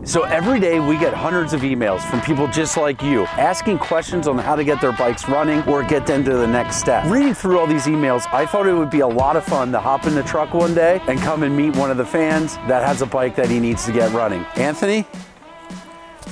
So every day we get hundreds of emails from people just like you asking questions on how to get their bikes running or get them to the next step. Reading through all these emails, I thought it would be a lot of fun to hop in the truck one day and come and meet one of the fans that has a bike that he needs to get running. Anthony,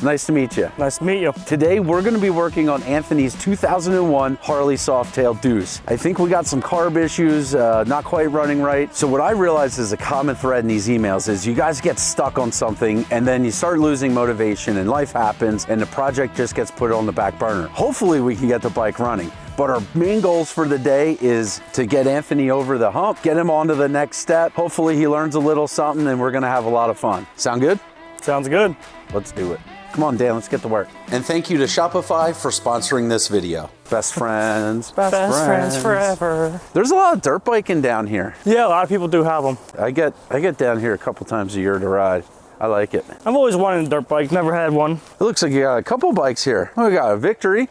nice to meet you. Nice to meet you. Today we're going to be working on Anthony's 2001 Harley Softail Deuce. I think we got some carb issues, not quite running right. So what I realized is a common thread in these emails is you guys get stuck on something and then you start losing motivation and life happens and the project just gets put on the back burner. Hopefully we can get the bike running. But our main goals for the day is to get Anthony over the hump, get him on to the next step. Hopefully he learns a little something and we're going to have a lot of fun. Sound good? Sounds good. Let's do it. Come on, Dan, let's get to work. And thank you to Shopify for sponsoring this video. Best friends, best friends forever. There's a lot of dirt biking down here. Yeah, a lot of people do have them. I get down here a couple times a year to ride. I like it. I've always wanted a dirt bike, never had one. It looks like you got a couple bikes here. We got a Victory.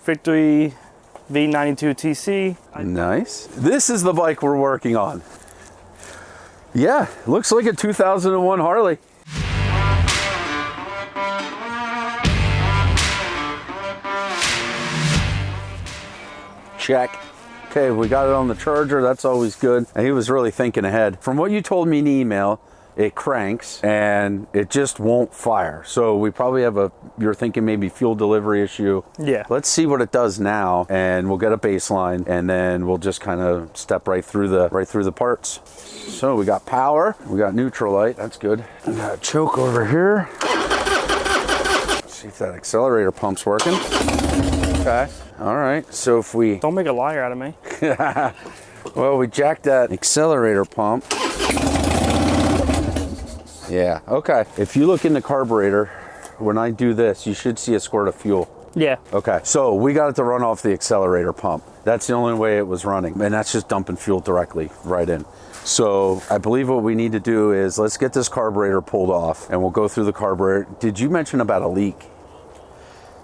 Victory V92 TC. Nice. This is the bike we're working on. Yeah, looks like a 2001 Harley. Check. Okay, we got it on the charger. That's always good. And he was really thinking ahead. From what you told me in the email, it cranks and it just won't fire. So we probably have you're thinking maybe fuel delivery issue. Yeah. Let's see what it does now and we'll get a baseline and then we'll just kind of step right through the parts. So we got power, we got neutral light. That's good. We got a choke over here. Let's see if that accelerator pump's working. Okay. All right, so if we... Don't make a liar out of me. Well, we jacked that accelerator pump. Yeah, okay. If you look in the carburetor, when I do this, you should see a squirt of fuel. Yeah. Okay, so we got it to run off the accelerator pump. That's the only way it was running, and that's just dumping fuel directly right in. So I believe what we need to do is let's get this carburetor pulled off, and we'll go through the carburetor. Did you mention about a leak?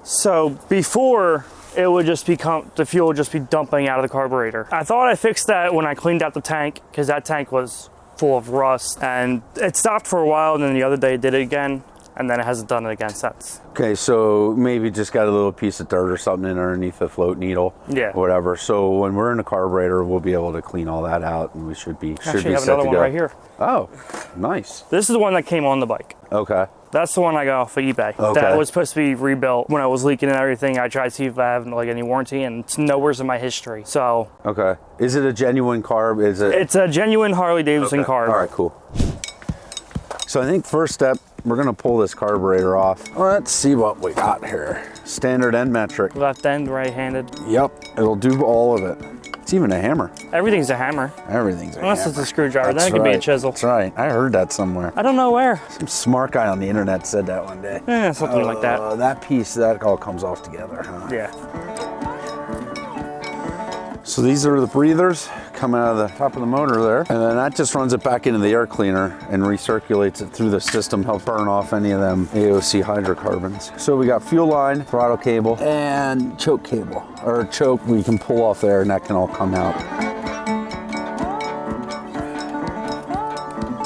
So before... it would just the fuel would just be dumping out of the carburetor. I thought I fixed that when I cleaned out the tank because that tank was full of rust and it stopped for a while and then the other day it did it again and then it hasn't done it again since. Okay, so maybe just got a little piece of dirt or something in underneath the float needle. Yeah. Or whatever. So when we're in the carburetor, we'll be able to clean all that out and we should be Actually, set to go. have another one right here. Oh, nice. This is the one that came on the bike. Okay. That's the one I got off of eBay. Okay. That was supposed to be rebuilt. When I was leaking and everything, I tried to see if I have like any warranty, and it's nowhere's in my history. So. Okay. Is it a genuine carb? Is it? It's a genuine Harley Davidson carb. All right, cool. So I think first step, we're gonna pull this carburetor off. Let's see what we got here. Standard and metric. Left end, right-handed. Yep, it'll do all of it. It's even a hammer. Everything's a hammer. Everything's a hammer. Unless it's a screwdriver, then it could be a chisel. That's right. I heard that somewhere. I don't know where. Some smart guy on the internet said that one day. Yeah, something like that. That piece, that all comes off together, huh? Yeah. So these are the breathers coming out of the top of the motor there. And then that just runs it back into the air cleaner and recirculates it through the system, help burn off any of them AOC hydrocarbons. So we got fuel line, throttle cable, and choke cable. Or choke we can pull off there and that can all come out.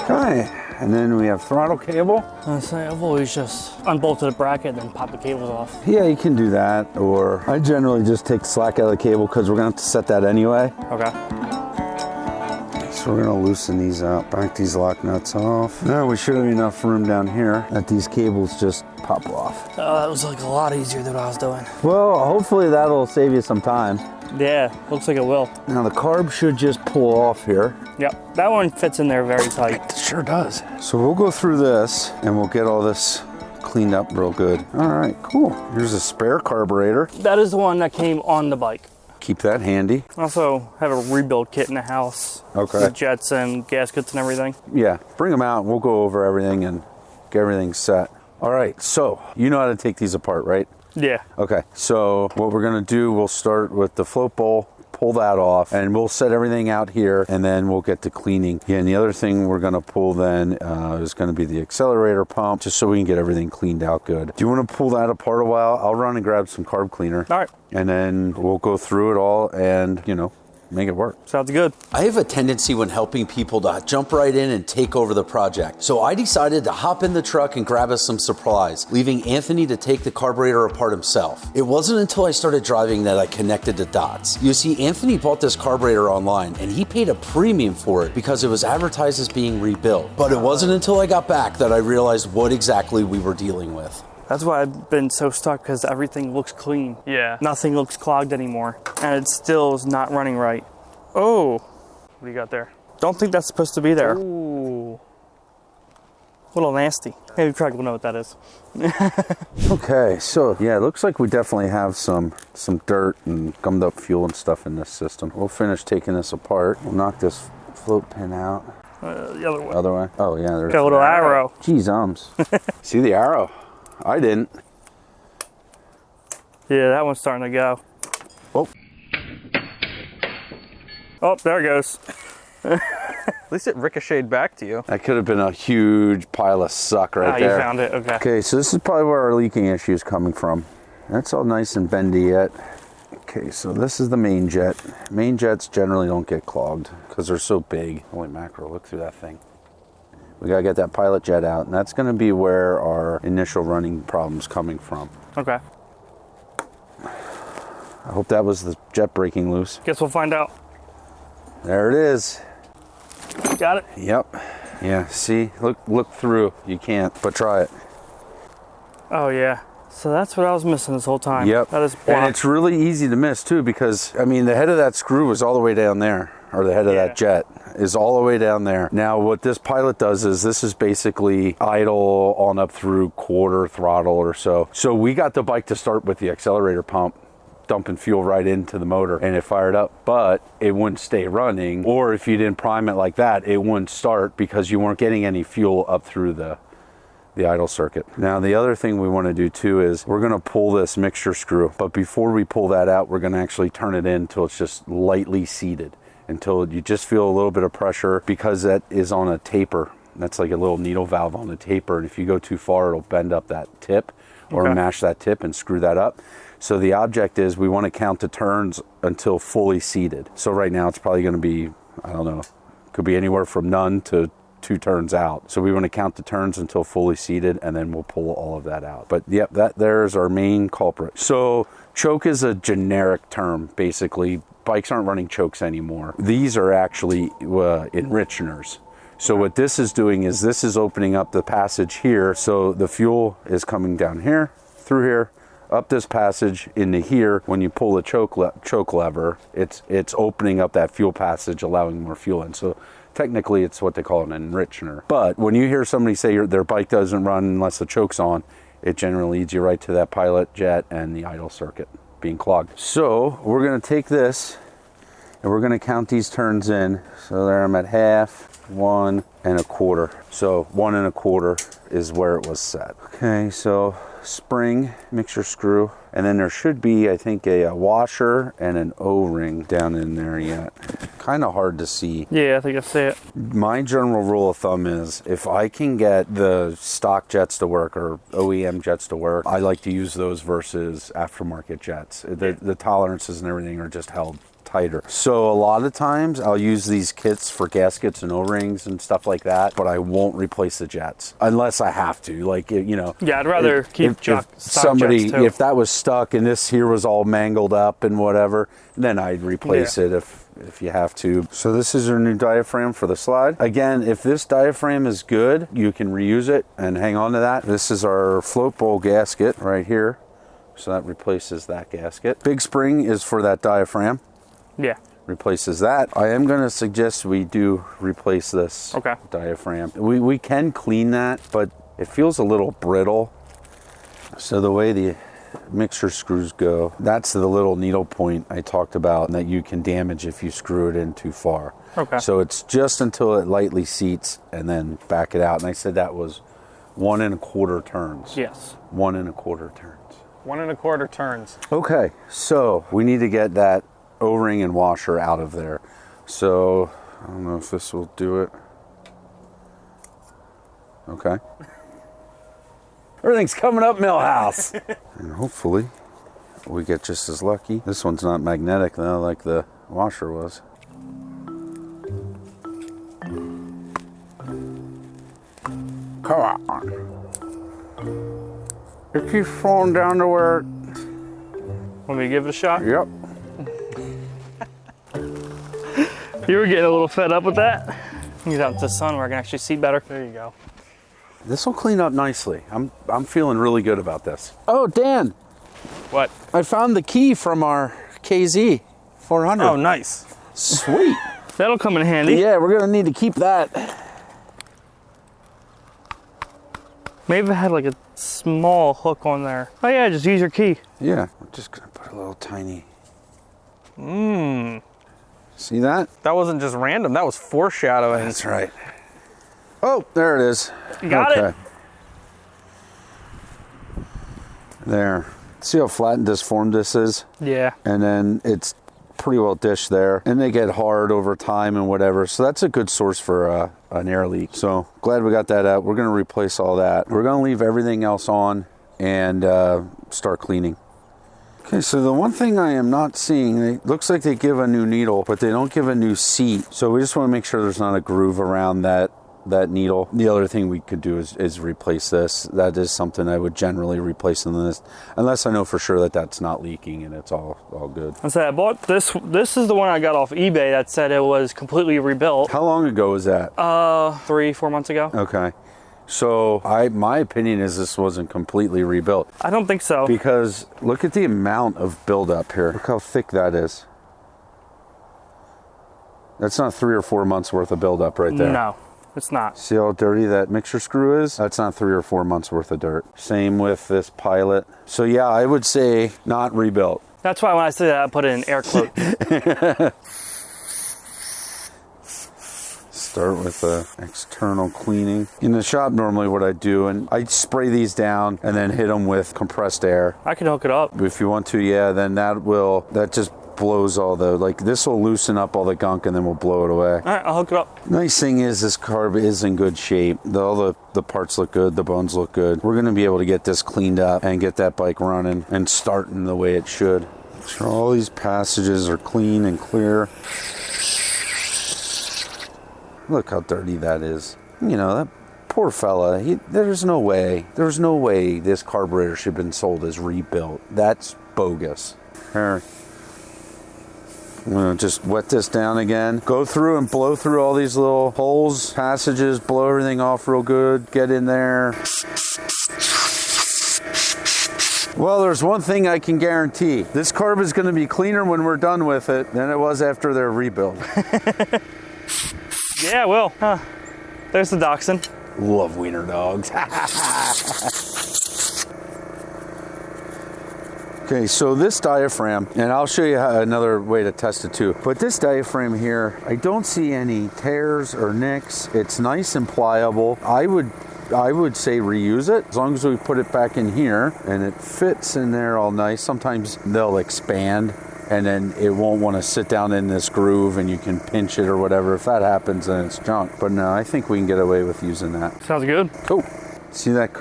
Okay, and then we have throttle cable. I've always just unbolted the bracket and then pop the cables off. Yeah, you can do that, or I generally just take slack out of the cable because we're gonna have to set that anyway. Okay. So we're gonna loosen these up, back these lock nuts off. Now we should have enough room down here that these cables just pop off. Oh, that was like a lot easier than what I was doing. Well, hopefully that'll save you some time. Yeah, looks like it will. Now the carb should just pull off here. Yep, that one fits in there very tight. It sure does. So we'll go through this and we'll get all this cleaned up real good. All right, cool. Here's a spare carburetor. That is the one that came on the bike. Keep that handy. I also have a rebuild kit in the house. Okay. With jets and gaskets and everything. Yeah, bring them out and we'll go over everything and get everything set. All right, so you know how to take these apart, right? Yeah. Okay, so what we're gonna do, we'll start with the float bowl, pull that off, and we'll set everything out here, and then we'll get to cleaning. Yeah, and the other thing we're gonna pull then is gonna be the accelerator pump, just so we can get everything cleaned out good. Do you wanna pull that apart a while? I'll run and grab some carb cleaner. All right. And then we'll go through it all and, you know, make it work. Sounds good. I have a tendency when helping people to jump right in and take over the project. So I decided to hop in the truck and grab us some supplies, leaving Anthony to take the carburetor apart himself. It wasn't until I started driving that I connected the dots. You see, Anthony bought this carburetor online and he paid a premium for it because it was advertised as being rebuilt. But it wasn't until I got back that I realized what exactly we were dealing with. That's why I've been so stuck, because everything looks clean. Yeah. Nothing looks clogged anymore. And it still is not running right. Oh. What do you got there? Don't think that's supposed to be there. Ooh. A little nasty. Maybe Craig will know what that is. Okay, so yeah, it looks like we definitely have some dirt and gummed up fuel and stuff in this system. We'll finish taking this apart. We'll knock this float pin out. The other way. Other way? Oh yeah, there's got a little arrow. Geez, See the arrow? I didn't. Yeah, that one's starting to go. Oh. Oh, there it goes. At least it ricocheted back to you. That could have been a huge pile of suck right there. You found it, okay. Okay, so this is probably where our leaking issue is coming from. That's all nice and bendy yet. Okay, so this is the main jet. Main jets generally don't get clogged because they're so big. Holy mackerel, look through that thing. We gotta get that pilot jet out, and that's gonna be where our initial running problem's coming from. Okay. I hope that was the jet breaking loose. Guess we'll find out. There it is. Got it? Yep. Yeah, see, look through. You can't, but try it. Oh yeah. So that's what I was missing this whole time. Yep. That is blocked. And it's really easy to miss too, because I mean the head of that screw is all the way down there, or the head of that jet is all the way down there. Now what this pilot does is this is basically idle on up through quarter throttle or so. So we got the bike to start with the accelerator pump, dumping fuel right into the motor, and it fired up, but it wouldn't stay running. Or if you didn't prime it like that, it wouldn't start because you weren't getting any fuel up through the idle circuit. Now the other thing we want to do too is we're going to pull this mixture screw, but before we pull that out, we're going to actually turn it in until it's just lightly seated, until you just feel a little bit of pressure, because that is on a taper. That's like a little needle valve on a taper, and if you go too far, it'll bend up that tip or mash that tip and screw that up. So the object is we want to count the turns until fully seated. So right now it's probably going to be, I don't know, could be anywhere from none to 2 turns out. So we want to count the turns until fully seated, and then we'll pull all of that out. But yep, that there's our main culprit. So choke is a generic term, basically. Bikes aren't running chokes anymore. These are actually enrichers. So what this is doing is this is opening up the passage here. So the fuel is coming down here, through here, up this passage into here. When you pull the choke lever, it's opening up that fuel passage, allowing more fuel in. So technically it's what they call an enricher. But when you hear somebody say their bike doesn't run unless the choke's on, it generally leads you right to that pilot jet and the idle circuit being clogged. So we're going to take this and we're going to count these turns in. So there I'm at half, 1 1/4. So 1 1/4 is where it was set. Okay, so spring, mixture screw, and then there should be, I think, a washer and an O-ring down in there yet. Kind of hard to see. Yeah, I think I see it. My general rule of thumb is if I can get the stock jets to work or OEM jets to work, I like to use those versus aftermarket jets. The tolerances and everything are just held tighter. So a lot of times I'll use these kits for gaskets and O-rings and stuff like that, but I won't replace the jets unless I have to. Like, you know. Yeah, I'd rather keep stock somebody, jets too. if that was stuck and this here was all mangled up and whatever, then I'd replace it if you have to. So this is our new diaphragm for the slide. Again, if this diaphragm is good, you can reuse it and hang on to that. This is our float bowl gasket right here. So that replaces that gasket. Big spring is for that diaphragm. Yeah. Replaces that. I am going to suggest we do replace this diaphragm. We can clean that, but it feels a little brittle. So the way the mixture screws go, that's the little needle point I talked about that you can damage if you screw it in too far. Okay. So it's just until it lightly seats and then back it out. And I said that was 1 1/4 turns. Yes. 1 1/4 turns. 1 1/4 turns. Okay, so we need to get that O-ring and washer out of there. So I don't know if this will do it. Okay. Everything's coming up, Millhouse. And hopefully we get just as lucky. This one's not magnetic though, like the washer was. Come on. It keeps falling down to where... Want me to give it a shot? Yep. You were getting a little fed up with that. Get out into the sun where I can actually see better. There you go. This will clean up nicely. I'm feeling really good about this. Oh, Dan. What? I found the key from our KZ 400. Oh, nice. Sweet. That'll come in handy. Yeah, we're gonna need to keep that. Maybe I had like a small hook on there. Oh yeah, just use your key. Yeah, I'm just gonna put a little tiny. See that? That wasn't just random. That was foreshadowing. That's right. Oh, there it is. Got it. There. See how flat and disformed this is? Yeah. And then it's pretty well dished there. And they get hard over time and whatever. So that's a good source for an air leak. So glad we got that out. We're going to replace all that. We're going to leave everything else on and start cleaning. Okay, so the one thing I am not seeing, it looks like they give a new needle, but they don't give a new seat. So we just want to make sure there's not a groove around that needle. The other thing we could do is replace this. That is something I would generally replace in this, unless I know for sure that that's not leaking and it's all good. I said I bought this. This is the one I got off eBay that said it was completely rebuilt. How long ago was that? 3-4 months ago. Okay. So my opinion is this wasn't completely rebuilt. I don't think so. Because look at the amount of buildup here. Look how thick that is. That's not 3 or 4 months worth of buildup right there. No, it's not. See how dirty that mixture screw is? That's not 3 or 4 months worth of dirt. Same with this pilot. So yeah, I would say not rebuilt. That's why when I say that, I put it in air quotes. Start with the external cleaning. In the shop, normally what I do, and I spray these down and then hit them with compressed air. I can hook it up. If you want to, yeah, then that just blows all the, like this will loosen up all the gunk and then we'll blow it away. All right, I'll hook it up. Nice thing is this carb is in good shape. All the parts look good, the bones look good. We're gonna be able to get this cleaned up and get that bike running and starting the way it should. So all these passages are clean and clear. Look how dirty that is. You know, that poor fella, there's no way this carburetor should have been sold as rebuilt. That's bogus. Here. I'm gonna just wet this down again. Go through and blow through all these little holes, passages, blow everything off real good. Get in there. Well, there's one thing I can guarantee. This carb is gonna be cleaner when we're done with it than it was after their rebuild. Yeah, well, there's the dachshund. Love wiener dogs. Okay, so this diaphragm, and I'll show you another way to test it too, but this diaphragm here, I don't see any tears or nicks. It's nice and pliable. I would say reuse it as long as we put it back in here and it fits in there all nice. Sometimes they'll expand and then it won't want to sit down in this groove and you can pinch it or whatever. If that happens, then it's junk. But no, I think we can get away with using that. Sounds good. Cool. See that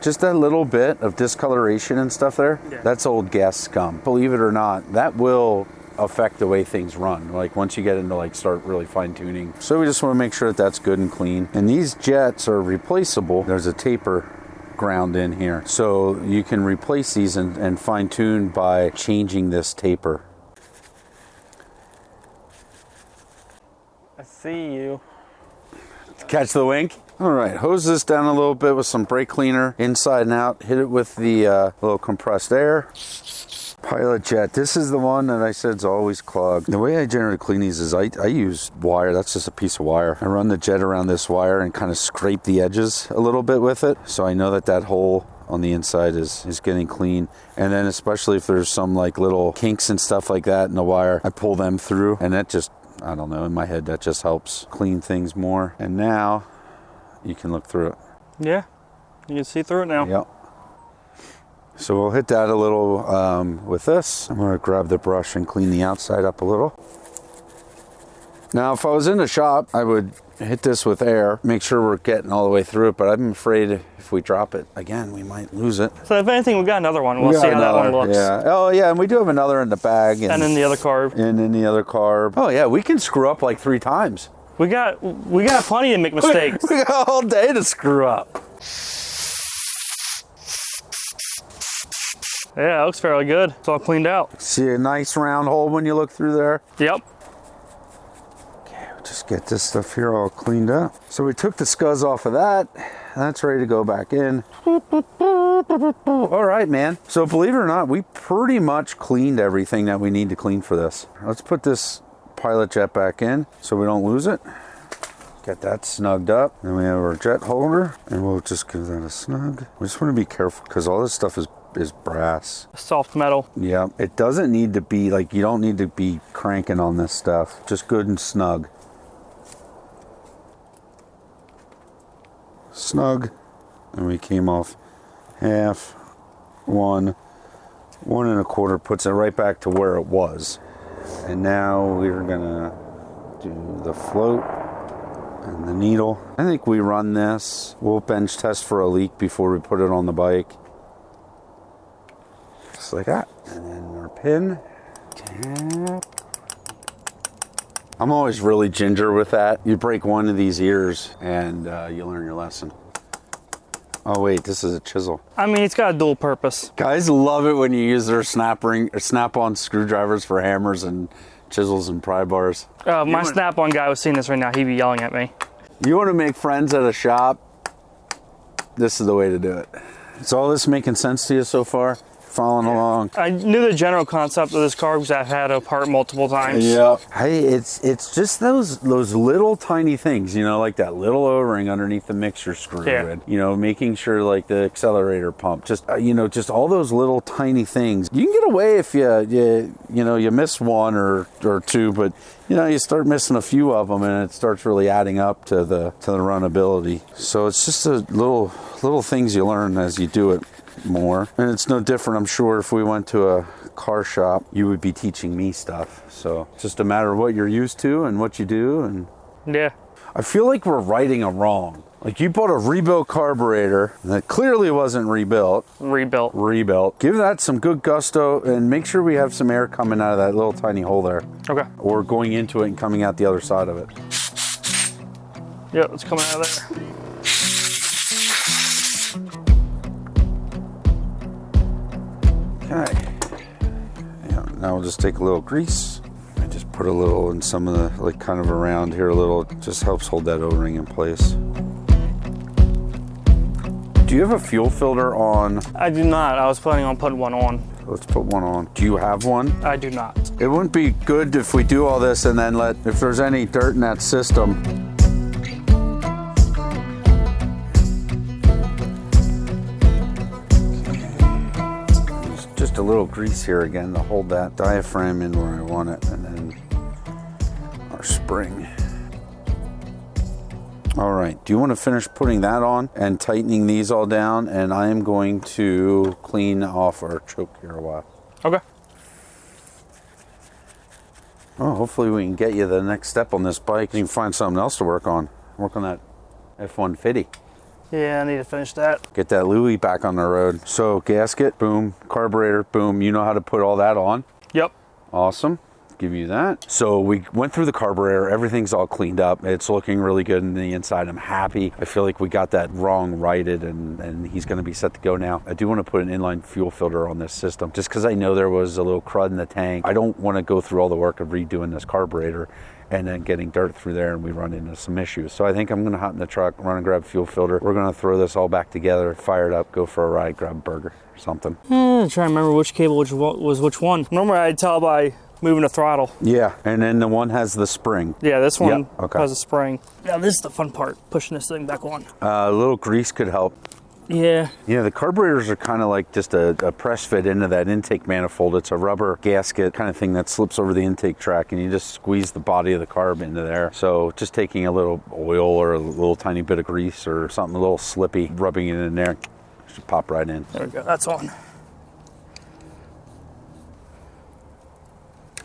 just that little bit of discoloration and stuff there? Yeah. That's old gas scum. Believe it or not, that will affect the way things run. Like once you get into like start really fine tuning. So we just want to make sure that that's good and clean. And these jets are replaceable. There's a taper ground in here. So you can replace these and fine tune by changing this taper. I see you. Catch the wink? All right, hose this down a little bit with some brake cleaner inside and out. Hit it with the little compressed air. Pilot jet, this is the one that I said is always clogged. The way I generally clean these is I use wire. That's just a piece of wire. I run the jet around this wire and kind of scrape the edges a little bit with it. So I know that hole on the inside is getting clean. And then especially if there's some like little kinks and stuff like that in the wire, I pull them through and that just, I don't know, in my head that just helps clean things more. And now you can look through it. Yeah, you can see through it now. Yep. So we'll hit that a little with this. I'm going to grab the brush and clean the outside up a little. Now, if I was in the shop, I would hit this with air, make sure we're getting all the way through it, but I'm afraid if we drop it again, we might lose it. So if anything, we got another one. We'll see how that one looks. Yeah. Oh yeah, and we do have another in the bag. And in the other carb. And in the other carb. Oh yeah, we can screw up like 3 times. We got plenty to make mistakes. We got all day to screw up. Yeah, it looks fairly good. It's all cleaned out. See a nice round hole when you look through there? Yep. Okay, we'll just get this stuff here all cleaned up. So we took the scuzz off of that. That's ready to go back in. All right, man. So believe it or not, we pretty much cleaned everything that we need to clean for this. Let's put this pilot jet back in so we don't lose it. Get that snugged up. Then we have our jet holder, and we'll just give that a snug. We just want to be careful because all this stuff is brass. Soft metal. Yeah, it doesn't need to be like, you don't need to be cranking on this stuff. Just good and snug. Snug. And we came off half, 1 1.25, puts it right back to where it was. And now we're gonna do the float and the needle. I think we run this. We'll bench test for a leak before we put it on the bike. Just like that. And then our pin. Tap. I'm always really ginger with that. You break one of these ears and you learn your lesson. Oh wait, this is a chisel. I mean, it's got a dual purpose. Guys love it when you use their snap-on screwdrivers for hammers and chisels and pry bars. My snap-on guy was seeing this right now. He'd be yelling at me. You want to make friends at a shop? This is the way to do it. Is all this making sense to you so far? Following along? I knew the general concept of this car because I've had it apart multiple times. Yeah. Hey, it's just those little tiny things, you know, like that little O-ring underneath the mixture screw, and you know, making sure like the accelerator pump, just you know, just all those little tiny things. You can get away if you miss one or two, but you know, you start missing a few of them, and it starts really adding up to the runnability. So it's just a little things you learn as you do it more. And it's no different, I'm sure, if we went to a car shop, you would be teaching me stuff. So it's just a matter of what you're used to and what you do. And yeah, I feel like we're righting a wrong. Like, you bought a rebuilt carburetor that clearly wasn't rebuilt. Rebuilt. Give that some good gusto and make sure we have some air coming out of that little tiny hole there. Okay. Or going into it and coming out the other side of it. Yeah, it's coming out of there. Okay. Yeah, now we'll just take a little grease and just put a little in some of the, like, kind of around here a little. Just helps hold that O-ring in place. Do you have a fuel filter on? I do not. I was planning on putting one on. Let's put one on. Do you have one? I do not. It wouldn't be good if we do all this and then if there's any dirt in that system. Just a little grease here again to hold that diaphragm in where I want it, and then our spring. All right, do you want to finish putting that on and tightening these all down? And I am going to clean off our choke here a while. Okay. Oh, hopefully we can get you the next step on this bike. You can find something else to work on. Work on that F-150. Yeah, I need to finish that. Get that Louis back on the road. So gasket, boom. Carburetor, boom. You know how to put all that on? Yep. Awesome. Give you that. So we went through the carburetor. Everything's all cleaned up. It's looking really good on the inside. I'm happy. I feel like we got that wrong righted, and he's going to be set to go now. I do want to put an inline fuel filter on this system just because I know there was a little crud in the tank. I don't want to go through all the work of redoing this carburetor and then getting dirt through there and we run into some issues. So I think I'm going to hop in the truck, run and grab fuel filter. We're going to throw this all back together, fire it up, go for a ride, grab a burger or something. I'm trying to remember which cable was which one. Normally I'd tell by moving the throttle. Yeah, and then the one has the spring. Yeah, this one has a spring. Yeah, this is the fun part, pushing this thing back on. A little grease could help. Yeah. Yeah, the carburetors are kind of like just a press fit into that intake manifold. It's a rubber gasket kind of thing that slips over the intake track, and you just squeeze the body of the carb into there. So just taking a little oil or a little tiny bit of grease or something a little slippy, rubbing it in there, should pop right in. There we go, that's on.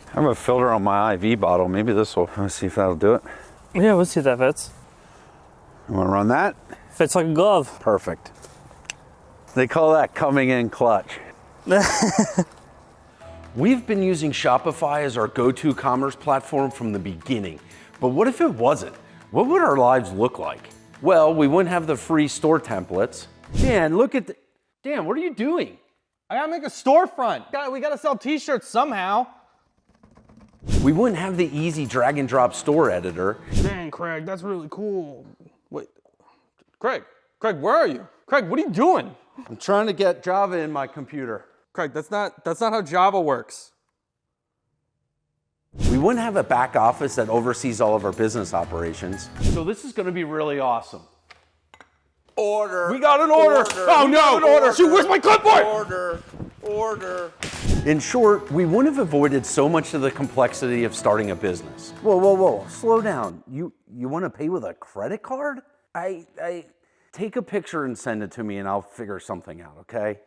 I have a filter on my IV bottle. Maybe this will, let's see if that'll do it. Yeah, let's see if that fits. You want to run that? Fits like a glove. Perfect. They call that coming in clutch. We've been using Shopify as our go-to commerce platform from the beginning. But what if it wasn't? What would our lives look like? Well, we wouldn't have the free store templates. Dan, look at Dan, what are you doing? I gotta make a storefront. We gotta sell t-shirts somehow. We wouldn't have the easy drag and drop store editor. Dang, Craig, that's really cool. Wait, Craig, where are you? Craig, what are you doing? I'm trying to get Java in my computer. Craig, that's not how Java works. We wouldn't have a back office that oversees all of our business operations. So this is gonna be really awesome. Order. We got an order. Oh no! Shoot, where's my clipboard? Order. In short, we wouldn't have avoided so much of the complexity of starting a business. Whoa, slow down. You wanna pay with a credit card? I take a picture and send it to me and I'll figure something out, okay?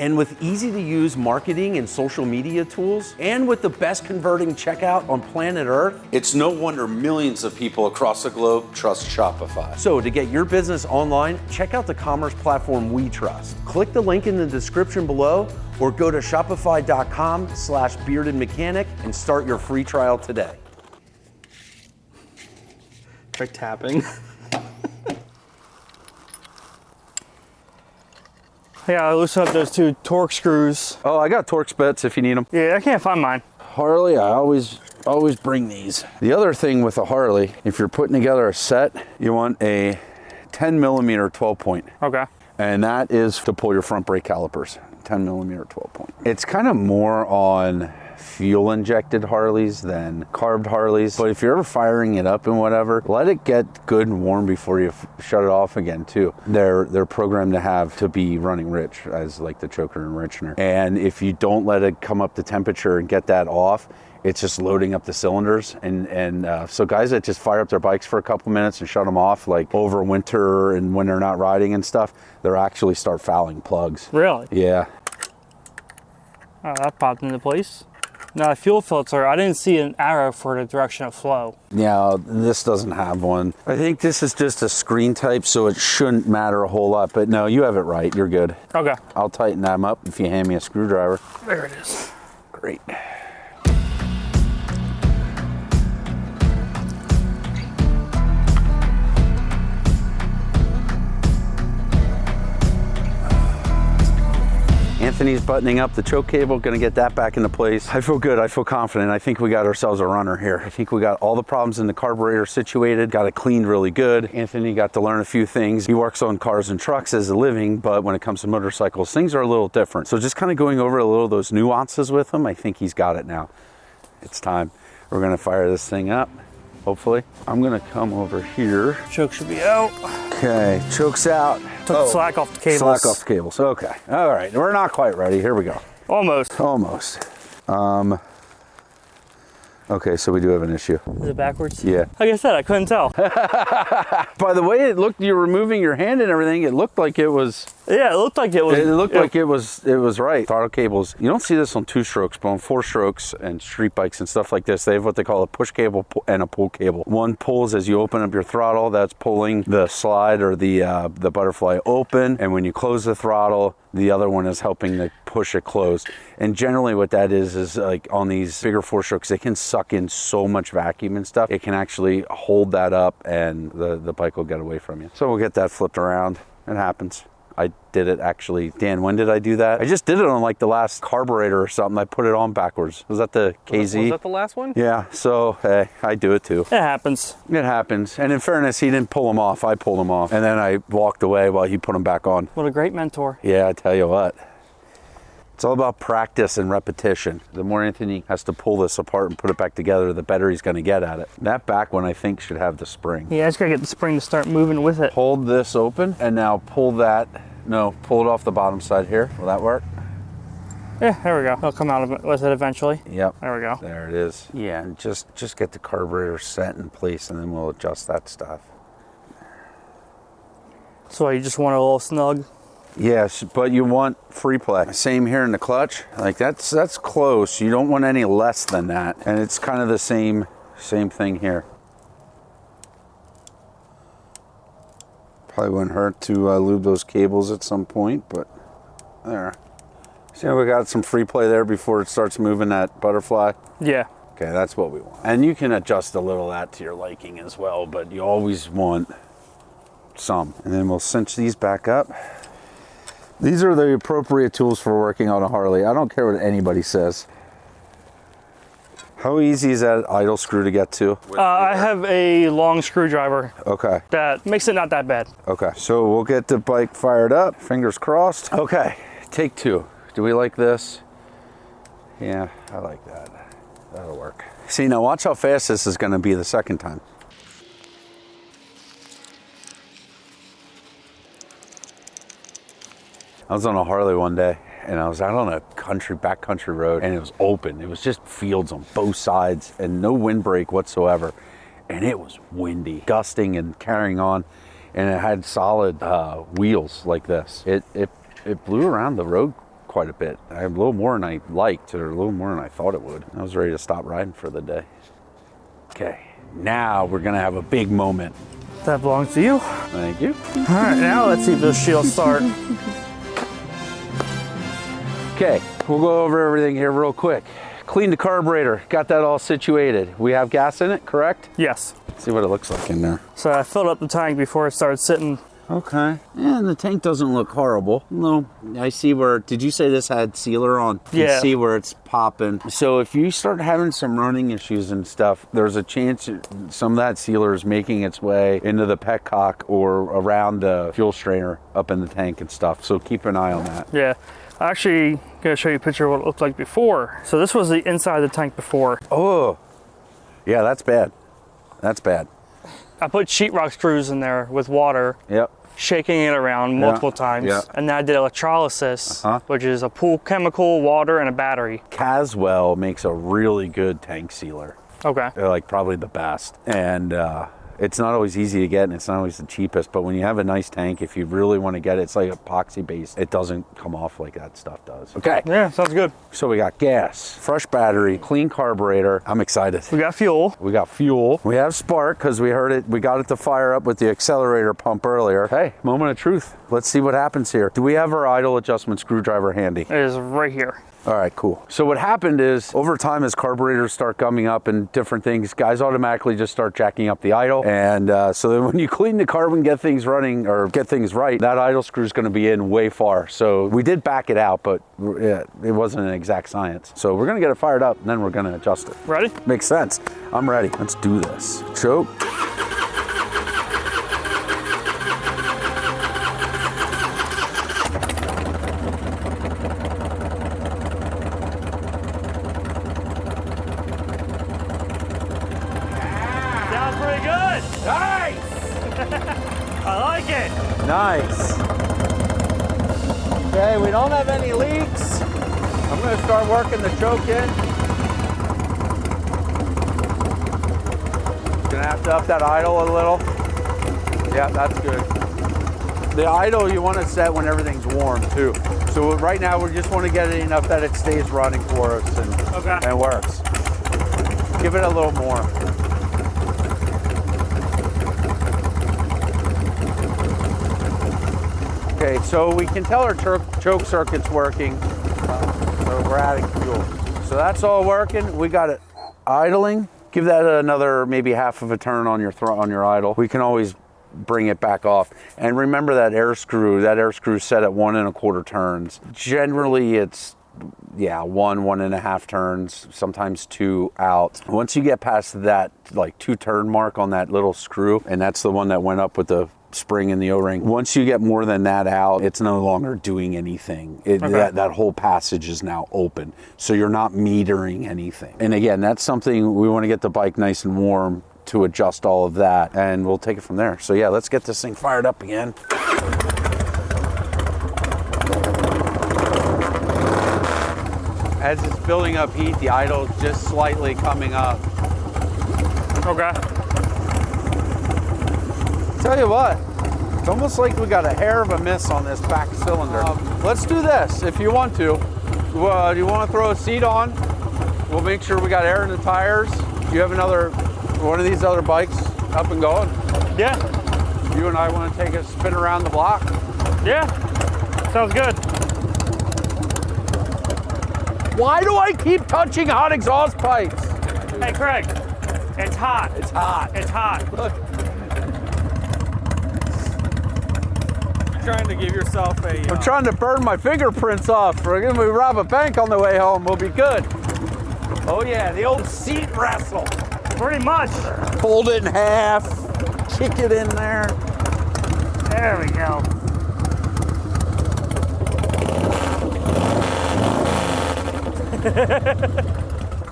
And with easy to use marketing and social media tools, and with the best converting checkout on planet Earth, it's no wonder millions of people across the globe trust Shopify. So to get your business online, check out the commerce platform we trust. Click the link in the description below or go to shopify.com/beardedmechanic and start your free trial today. Craig tapping. Yeah, I loosen up those 2 torque screws. Oh, I got Torx bits if you need them. Yeah, I can't find mine. Harley, I always bring these. The other thing with a Harley, if you're putting together a set, you want a 10 millimeter 12 point. Okay. And that is to pull your front brake calipers, 10 millimeter 12 point. It's kind of more on fuel injected Harleys than carbed Harleys. But if you're ever firing it up and whatever, let it get good and warm before you shut it off again too. They're programmed to be running rich as like the choker enrichener. And if you don't let it come up to temperature and get that off, it's just loading up the cylinders. And so guys that just fire up their bikes for a couple minutes and shut them off, like over winter and when they're not riding and stuff, they'll actually start fouling plugs. Really? Yeah. Oh, that popped into place. Now, the fuel filter, I didn't see an arrow for the direction of flow. Yeah, this doesn't have one. I think this is just a screen type, so it shouldn't matter a whole lot. But no, you have it right. You're good. Okay. I'll tighten them up if you hand me a screwdriver. There it is. Great. Anthony's buttoning up the choke cable, gonna get that back into place. I feel good, I feel confident. I think we got ourselves a runner here. I think we got all the problems in the carburetor situated, got it cleaned really good. Anthony got to learn a few things. He works on cars and trucks as a living, but when it comes to motorcycles, things are a little different. So just kind of going over a little of those nuances with him, I think he's got it now. It's time. We're gonna fire this thing up, hopefully. I'm gonna come over here. Choke should be out. Okay, choke's out. Took the slack off the cables. Slack off the cables, okay. All right, we're not quite ready, here we go. Almost. Almost. Okay, so we do have an issue. Is it backwards? Yeah. Like I said, I couldn't tell. By the way it looked, you're removing your hand and everything, it looked like it was... Yeah, it looked like it was... It looked like it was right. Throttle cables, you don't see this on 2 strokes, but on 4 strokes and street bikes and stuff like this, they have what they call a push cable and a pull cable. One pulls as you open up your throttle, that's pulling the slide or the butterfly open, and when you close the throttle, the other one is helping to push it closed. And generally what that is like on these bigger 4 strokes, they can suck in so much vacuum and stuff, it can actually hold that up and the bike will get away from you. So we'll get that flipped around. It happens. I did it actually. Dan, when did I do that? I just did it on like the last carburetor or something. I put it on backwards. Was that the KZ? Was that the last one? Yeah, so hey, I do it too. It happens. It happens. And in fairness, he didn't pull them off. I pulled them off. And then I walked away while he put them back on. What a great mentor. Yeah, I tell you what. It's all about practice and repetition. The more Anthony has to pull this apart and put it back together, the better he's going to get at it. That back one, I think, should have the spring. Yeah, I just got to get the spring to start moving with it. Hold this open and now pull that. No, pull it off the bottom side here. Will that work? Yeah, there we go. It'll come out with it eventually. Yep. There we go. There it is. Yeah, and just get the carburetor set in place and then we'll adjust that stuff. So you just want a little snug? Yes, but you want free play. Same here in the clutch. Like that's close. You don't want any less than that. And it's kind of the same thing here. Probably wouldn't hurt to lube those cables at some point, but there. See how we got some free play there before it starts moving that butterfly? Yeah. Okay, that's what we want. And you can adjust a little of that to your liking as well, but you always want some. And then we'll cinch these back up. These are the appropriate tools for working on a Harley. I don't care what anybody says. How easy is that idle screw to get to? I have a long screwdriver. Okay. That makes it not that bad. Okay, so we'll get the bike fired up, fingers crossed. Okay, take 2. Do we like this? Yeah, I like that. That'll work. See, now watch how fast this is gonna be the second time. I was on a Harley one day and I was out on a backcountry road and it was open. It was just fields on both sides and no windbreak whatsoever. And it was windy, gusting and carrying on. And it had solid wheels like this. It blew around the road quite a bit. I had a little more than I liked, or a little more than I thought it would. I was ready to stop riding for the day. Okay, now we're gonna have a big moment. That belongs to you. Thank you. All right, now let's see if those shields start. Okay, we'll go over everything here real quick. Clean the carburetor, got that all situated. We have gas in it, correct? Yes. Let's see what it looks like in there. So I filled up the tank before it started sitting. Okay. Yeah, and the tank doesn't look horrible. No, I see where, did you say this had sealer on? You Yeah. can see where it's popping. So if you start having some running issues and stuff, there's a chance some of that sealer is making its way into the petcock or around the fuel strainer up in the tank and stuff. So keep an eye on that. Yeah. I'm actually gonna show you a picture of what it looked like before. So this was the inside of the tank before. Oh, yeah, that's bad. That's bad. I put sheetrock screws in there with water, Yep. shaking it around multiple times. yeah. And then I did electrolysis, which is a pool chemical, water, and a battery. Caswell makes a really good tank sealer. Okay. They're like probably the best. And it's not always easy to get and it's not always the cheapest, but when you have a nice tank, if you really want to get it, it's like epoxy based. It doesn't come off like that stuff does. Okay. Yeah, sounds good. So we got gas, fresh battery, clean carburetor. I'm excited. We got fuel. We got fuel. We have spark because we heard it. We got it to fire up with the accelerator pump earlier. Hey, moment of truth. Let's see what happens here. Do we have our idle adjustment screwdriver handy? It is right here. All right, cool. So what happened is over time as carburetors start gumming up and different things, guys automatically just start jacking up the idle. And so then when you clean the carb and get things running or get things right, that idle screw is going to be in way far. So we did back it out, but it wasn't an exact science. So we're going to get it fired up and then we're going to adjust it. Ready? Makes sense. I'm ready. Let's do this. Choke. Sounds pretty good. Nice! I like it. Nice. Okay, we don't have any leaks. I'm gonna start working the choke in. Gonna have to up that idle a little. Yeah, that's good. The idle you want to set when everything's warm too. So right now we just want to get it enough that it stays running for us and works. Give it a little more. Okay, so we can tell our choke circuit's working. So we're adding fuel. So that's all working. We got it idling. Give that another maybe half of a turn on your idle. We can always bring it back off. And remember that air screw set at 1 1/4 turns. Generally it's 1.5 turns, sometimes 2 out. Once you get past that like 2 turn mark on that little screw, and that's the one that went up with the spring in the O-ring. Once you get more than that out, it's no longer doing anything. That whole passage is now open. So you're not metering anything. And again, that's something we want to get the bike nice and warm to adjust all of that, and we'll take it from there. So yeah, let's get this thing fired up again. As it's building up heat, the idle's just slightly coming up. Okay. Tell you what, it's almost like we got a hair of a miss on this back cylinder. Let's do this if you want to. Do you want to throw a seat on? We'll make sure we got air in the tires. Do you have one of these other bikes up and going? Yeah. You and I want to take a spin around the block? Yeah, sounds good. Why do I keep touching hot exhaust pipes? Hey, Craig, it's hot. It's hot. It's hot. Look. You're trying to give yourself a. I'm trying to burn my fingerprints off. We're gonna rob a bank on the way home. We'll be good. Oh yeah, the old seat wrestle. Pretty much. Fold it in half, kick it in there. There we go.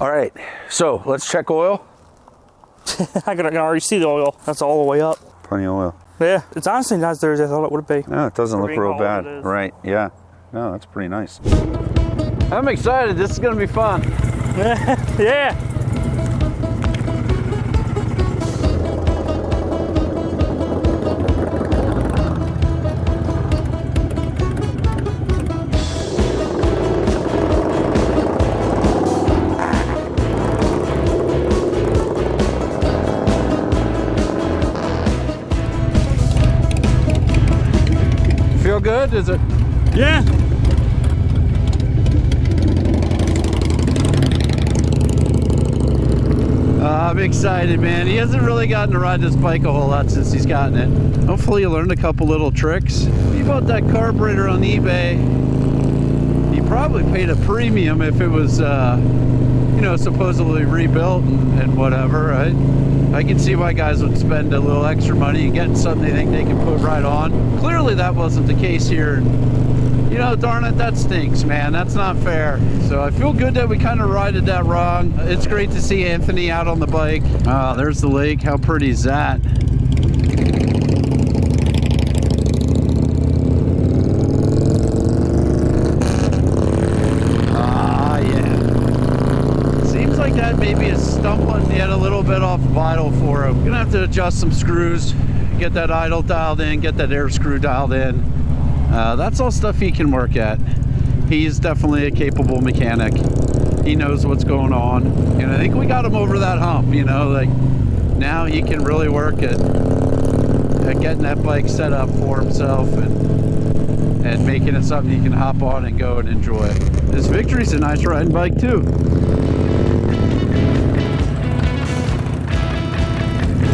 All right, so let's check oil. I can already see the oil. That's all the way up. Plenty of oil. Yeah, it's honestly not as dirty as I thought it would be. No, it doesn't For look being real how bad. old it is. Right, yeah. No, that's pretty nice. I'm excited. This is gonna be fun. Yeah. Feel good? Is it? Yeah. I'm excited, man. He hasn't really gotten to ride this bike a whole lot since he's gotten it. Hopefully you learned a couple little tricks. He bought that carburetor on eBay. He probably paid a premium if it was, you know, supposedly rebuilt and whatever, right? I can see why guys would spend a little extra money and get something they think they can put right on. Clearly that wasn't the case here. You know, darn it, that stinks, man. That's not fair. So I feel good that we kind of righted that wrong. It's great to see Anthony out on the bike. Oh, there's the lake. How pretty is that? Ah, yeah. Seems like that maybe is stumbling yet a little bit off vital for him. Gonna have to adjust some screws, get that idle dialed in, get that air screw dialed in. That's all stuff he can work at. He's definitely a capable mechanic. He knows what's going on. And I think we got him over that hump, you know, like now he can really work at getting that bike set up for himself and making it something he can hop on and go and enjoy. This Victory's a nice riding bike too.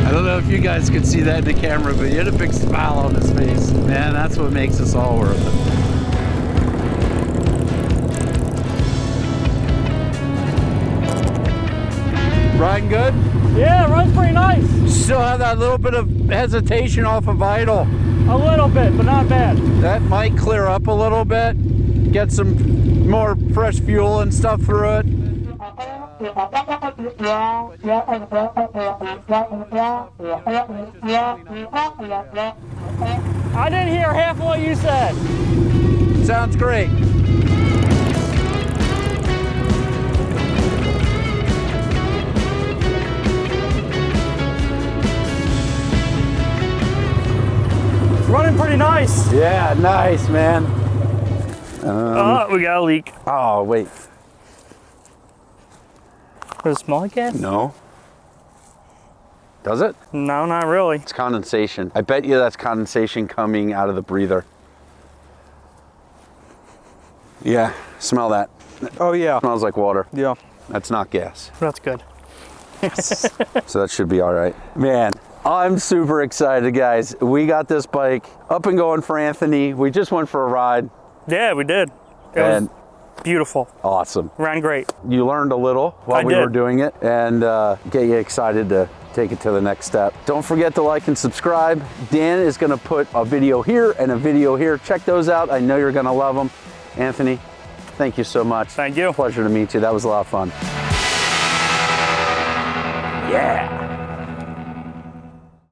I don't know if you guys could see that in the camera, but he had a big smile on his face. Man, that's what makes this all worth it. Riding good? Yeah, it runs pretty nice. Still have that little bit of hesitation off of idle. A little bit, but not bad. That might clear up a little bit. Get some more fresh fuel and stuff through it. I didn't hear half of what you said. Sounds great. It's running pretty nice. Yeah, nice, man. We got a leak. Oh, wait. Does it smell like gas? No. Does it? No, not really. It's condensation. I bet you that's condensation coming out of the breather. Yeah, smell that. Oh yeah. Smells like water. Yeah. That's not gas. That's good. So that should be all right. Man, I'm super excited, guys. We got this bike up and going for Anthony. We just went for a ride. Yeah, we did. It And was beautiful. awesome. Ran great. You learned a little while we did. were doing it and get you excited to take it to the next step. Don't forget to like and subscribe. Dan is gonna put a video here and a video here. Check those out. I know you're gonna love them. Anthony, thank you so much. Thank you. Pleasure to meet you. That was a lot of fun. Yeah.